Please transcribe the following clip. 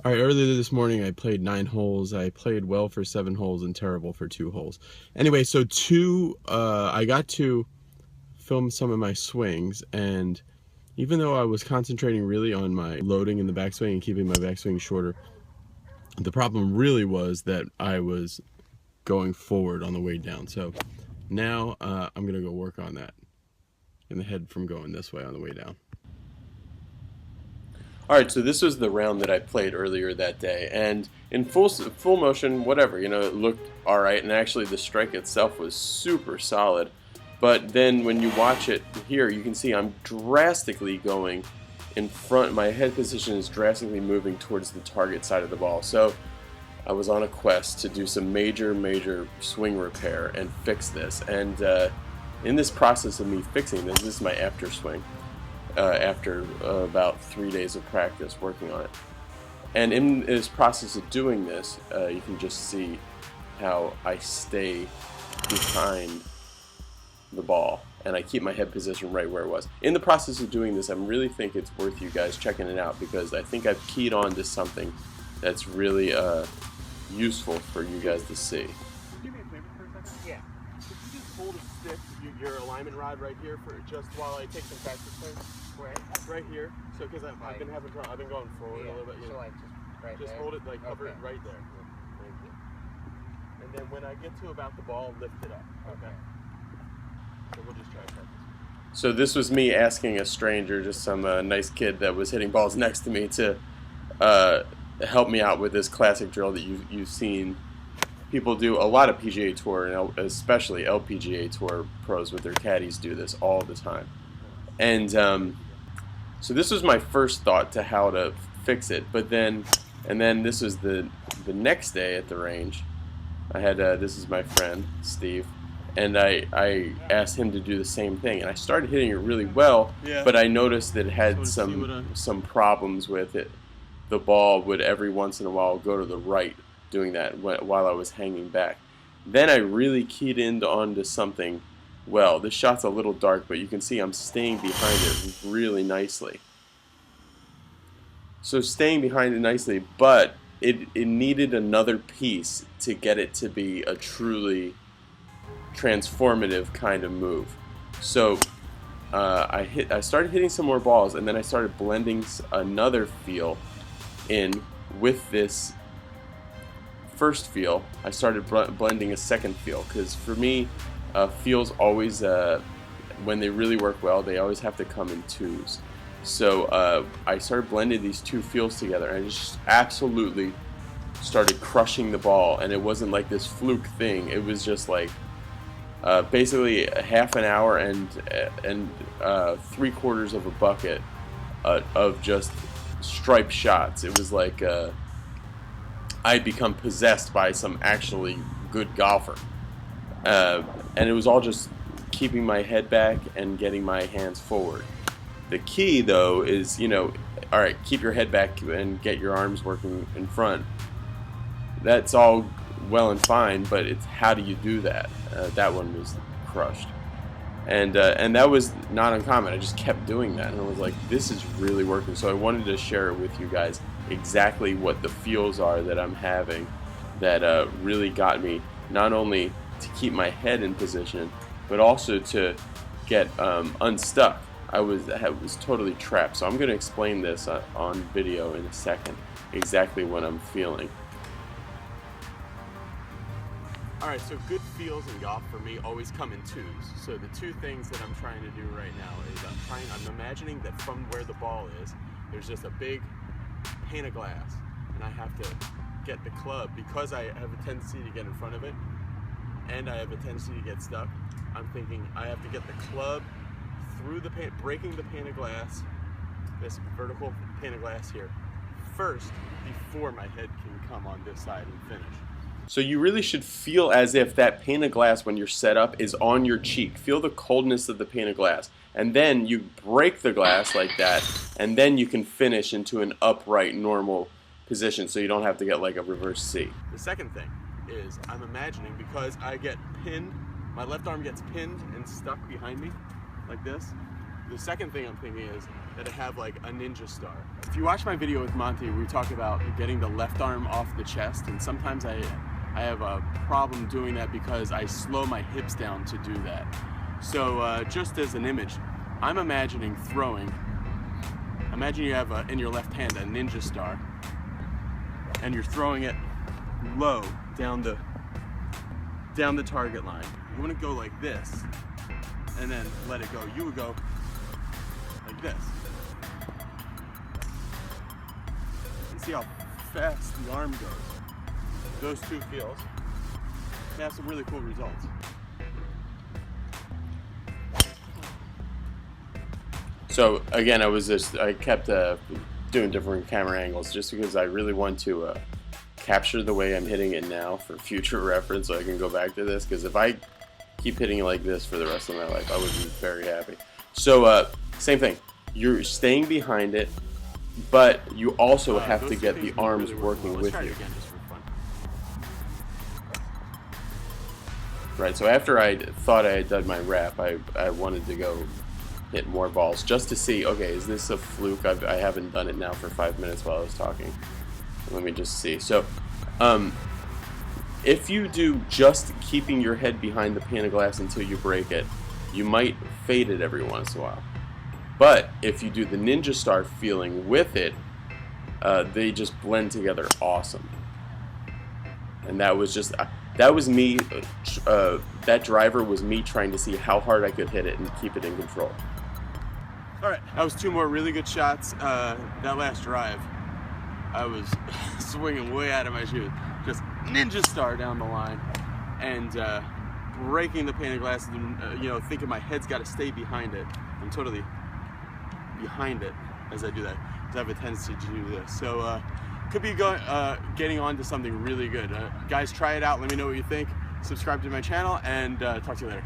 All right, earlier this morning I played 9 holes. I played well for 7 holes and terrible for 2 holes. Anyway, so I got to film some of my swings, and even though I was concentrating really on my loading in the backswing and keeping my backswing shorter, the problem really was that I was going forward on the way down. So now I'm gonna go work on that and the head from going this way on the way down. Alright, so this was the round that I played earlier that day, and in full motion, whatever, it looked alright, and actually the strike itself was super solid. But then when you watch it here, you can see I'm drastically going in front. My head position is drastically moving towards the target side of the ball. So I was on a quest to do some major swing repair and fix this. And in this process of me fixing this is my after swing. After about 3 days of practice working on it. And in this process of doing this, you can just see how I stay behind the ball and I keep my head position right where it was. In the process of doing this, I really think it's worth you guys checking it out, because I think I've keyed on to something that's really useful for you guys to see. Do me a favor for a second? Yeah. Could you just hold a stick, your alignment rod right here, for just while I take some practice swings? Right here. So, because I've been having trouble, I've been going forward a little bit. So like just right just there? hold it, like cover it right there. Thank you. And then when I get to about the ball, lift it up. Okay. So we'll just try practice. So this was me asking a stranger, just some nice kid that was hitting balls next to me, to help me out with this classic drill that you've seen people do. A lot of PGA Tour and especially LPGA Tour pros with their caddies do this all the time. And so this was my first thought to how to fix it. But then this was the next day at the range. I had this is my friend Steve, and I asked him to do the same thing, and I started hitting it really well. Yeah. But I noticed that it had some problems with it. The ball would every once in a while go to the right, doing that while I was hanging back. Then I really keyed onto something. Well, this shot's a little dark, but you can see I'm staying behind it really nicely. So staying behind it nicely, but it needed another piece to get it to be a truly transformative kind of move. So I started hitting some more balls, and then I started blending another feel in with this first feel. I started blending a second feel, because for me, feels always, when they really work well, they always have to come in twos. So I started blending these two feels together, and I just absolutely started crushing the ball. And it wasn't like this fluke thing. It was just like basically a half an hour and 3/4 of a bucket of just striped shots. It was like I'd become possessed by some actually good golfer. And it was all just keeping my head back and getting my hands forward. The key, though, is, alright, keep your head back and get your arms working in front. That's all well and fine, but it's how do you do that? That one was crushed. And that was not uncommon. I just kept doing that, and I was like, this is really working. So I wanted to share it with you guys, exactly what the feels are that I'm having that really got me, not only to keep my head in position, but also to get unstuck. I was totally trapped. So I'm going to explain this on video in a second, exactly what I'm feeling. Alright, so good feels in golf for me always come in twos. So the two things that I'm trying to do right now is I'm imagining that from where the ball is, there's just a big pane of glass, and I have to get the club, because I have a tendency to get in front of it, and I have a tendency to get stuck. I'm thinking I have to get the club through the pane, breaking the pane of glass, this vertical pane of glass here, first, before my head can come on this side and finish. So you really should feel as if that pane of glass, when you're set up, is on your cheek. Feel the coldness of the pane of glass. And then you break the glass like that, and then you can finish into an upright, normal position, so you don't have to get like a reverse C. The second thing is I'm imagining, because I get pinned, my left arm gets pinned and stuck behind me, like this. the second thing I'm thinking is that I have like a ninja star. If you watch my video with Monte, we talk about getting the left arm off the chest, and sometimes I have a problem doing that because I slow my hips down to do that. So just as an image, I'm imagining throwing. Imagine you have in your left hand a ninja star, and you're throwing it low down the target line. You want to go like this, and then let it go. You would go like this. And see how fast the arm goes. Those two feels. They have some really cool results. So again, I kept doing different camera angles just because I really want to capture the way I'm hitting it now for future reference, so I can go back to this. Because if I keep hitting it like this for the rest of my life, I would be very happy. So same thing. You're staying behind it, but you also have to get the arms really working with you. Right. So after I thought I had done my wrap, I wanted to go hit more balls just to see, okay, is this a fluke? I haven't done it now for 5 minutes while I was talking. Let me just see. So if you do just keeping your head behind the pane of glass until you break it, you might fade it every once in a while. But if you do the ninja star feeling with it, they just blend together awesome. And that was just that was me. That driver was me trying to see how hard I could hit it and keep it in control. All right, that was two more really good shots. That last drive, I was swinging way out of my shoes, just ninja star down the line, and breaking the pane of glass. And, thinking my head's got to stay behind it. I'm totally behind it as I do that. I have a tendency to do this. So could be getting on to something really good. Guys, try it out. Let me know what you think. Subscribe to my channel, and talk to you later.